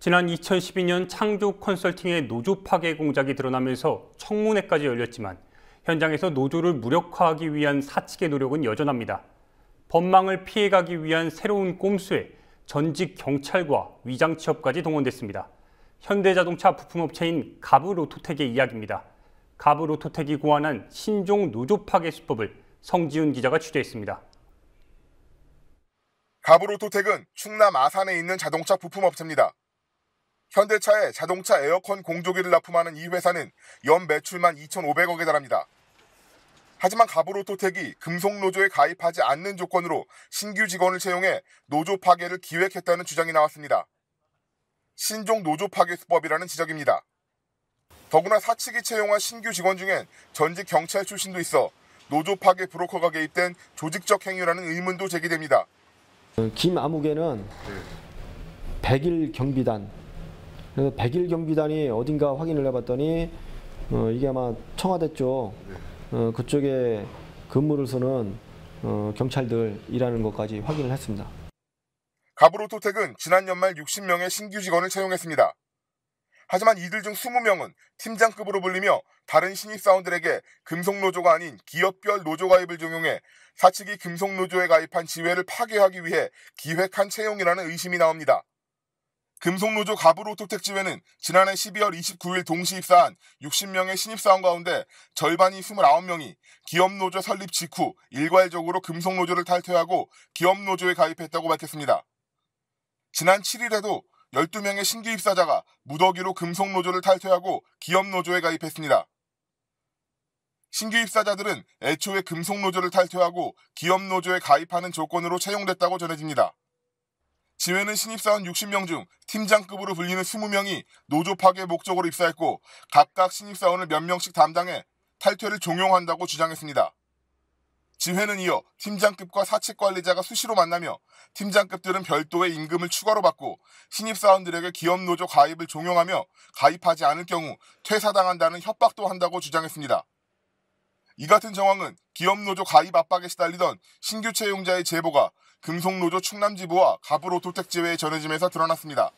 지난 2012년 창조 컨설팅의 노조 파괴 공작이 드러나면서 청문회까지 열렸지만 현장에서 노조를 무력화하기 위한 사측의 노력은 여전합니다. 법망을 피해가기 위한 새로운 꼼수에 전직 경찰과 위장 취업까지 동원됐습니다. 현대자동차 부품업체인 가브로토텍의 이야기입니다. 가브로토텍이 고안한 신종 노조 파괴 수법을 성지훈 기자가 취재했습니다. 가브로토텍은 충남 아산에 있는 자동차 부품업체입니다. 현대차에 자동차 에어컨 공조기를 납품하는 이 회사는 연 매출만 2,500억에 달합니다. 하지만 가브로토텍이 금속노조에 가입하지 않는 조건으로 신규 직원을 채용해 노조 파괴를 기획했다는 주장이 나왔습니다. 신종 노조 파괴 수법이라는 지적입니다. 더구나 사측이 채용한 신규 직원 중엔 전직 경찰 출신도 있어 노조 파괴 브로커가 개입된 조직적 행위라는 의문도 제기됩니다. 김아무개는 100일 경비단, 100일 경비단이 어딘가 확인을 해봤더니 이게 아마 청와대 쪽 그쪽에 근무를 서는 경찰들 일하는 것까지 확인을 했습니다. 가브로토텍은 지난 연말 60명의 신규 직원을 채용했습니다. 하지만 이들 중 20명은 팀장급으로 불리며 다른 신입사원들에게 금속노조가 아닌 기업별 노조 가입을 종용해 사측이 금속노조에 가입한 지회를 파괴하기 위해 기획한 채용이라는 의심이 나옵니다. 금속노조 가브로토텍 지회는 지난해 12월 29일 동시 입사한 60명의 신입사원 가운데 절반이 29명이 기업노조 설립 직후 일괄적으로 금속노조를 탈퇴하고 기업노조에 가입했다고 밝혔습니다. 지난 7일에도 12명의 신규 입사자가 무더기로 금속노조를 탈퇴하고 기업노조에 가입했습니다. 신규 입사자들은 애초에 금속노조를 탈퇴하고 기업노조에 가입하는 조건으로 채용됐다고 전해집니다. 지회는 신입사원 60명 중 팀장급으로 불리는 20명이 노조 파괴 목적으로 입사했고 각각 신입사원을 몇 명씩 담당해 탈퇴를 종용한다고 주장했습니다. 지회는 이어 팀장급과 사측 관리자가 수시로 만나며 팀장급들은 별도의 임금을 추가로 받고 신입사원들에게 기업노조 가입을 종용하며 가입하지 않을 경우 퇴사당한다는 협박도 한다고 주장했습니다. 이 같은 정황은 기업노조 가입 압박에 시달리던 신규 채용자의 제보가 금속노조 충남지부와 가브로토텍 지회에 전해지면서 드러났습니다.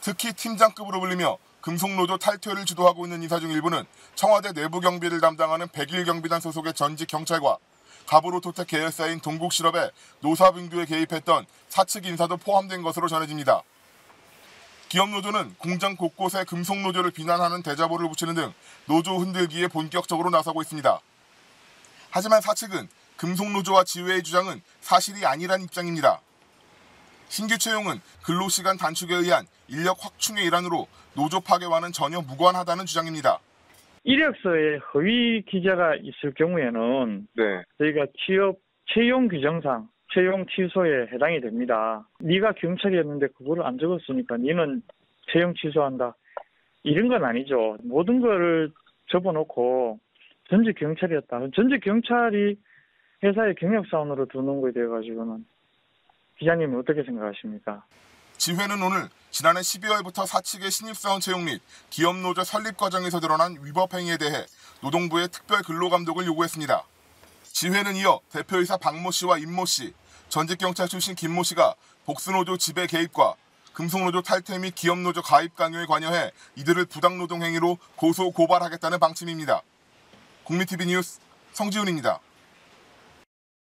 특히 팀장급으로 불리며 금속노조 탈퇴를 주도하고 있는 인사 중 일부는 청와대 내부 경비를 담당하는 100일 경비단 소속의 전직 경찰과 가브로토텍 계열사인 동국실업의 노사분규에 개입했던 사측 인사도 포함된 것으로 전해집니다. 기업노조는 공장 곳곳에 금속노조를 비난하는 대자보를 붙이는 등 노조 흔들기에 본격적으로 나서고 있습니다. 하지만 사측은 금속노조와 지회의 주장은 사실이 아니란 입장입니다. 신규 채용은 근로시간 단축에 의한 인력 확충의 일환으로 노조 파괴와는 전혀 무관하다는 주장입니다. 이력서에 허위 기재가 있을 경우에는 저희가 채용 규정상 채용 취소에 해당이 됩니다. 네가 경찰이었는데 그거를 안 적었으니까 너는 채용 취소한다. 이런 건 아니죠. 모든 거를 접어놓고 전직 경찰이었다. 전직 경찰이 회사의 경력사원으로 두는 거에 대해 가지고는 기자님은 어떻게 생각하십니까? 지회는 오늘 지난해 12월부터 사측의 신입사원 채용 및 기업노조 설립 과정에서 드러난 위법 행위에 대해 노동부의 특별 근로감독을 요구했습니다. 지회는 이어 대표이사 박모 씨와 임모 씨, 전직 경찰 출신 김모 씨가 복수노조 지배 개입과 금속노조 탈퇴 및 기업노조 가입 강요에 관여해 이들을 부당노동 행위로 고소 고발하겠다는 방침입니다. 국민TV 뉴스 성지훈입니다.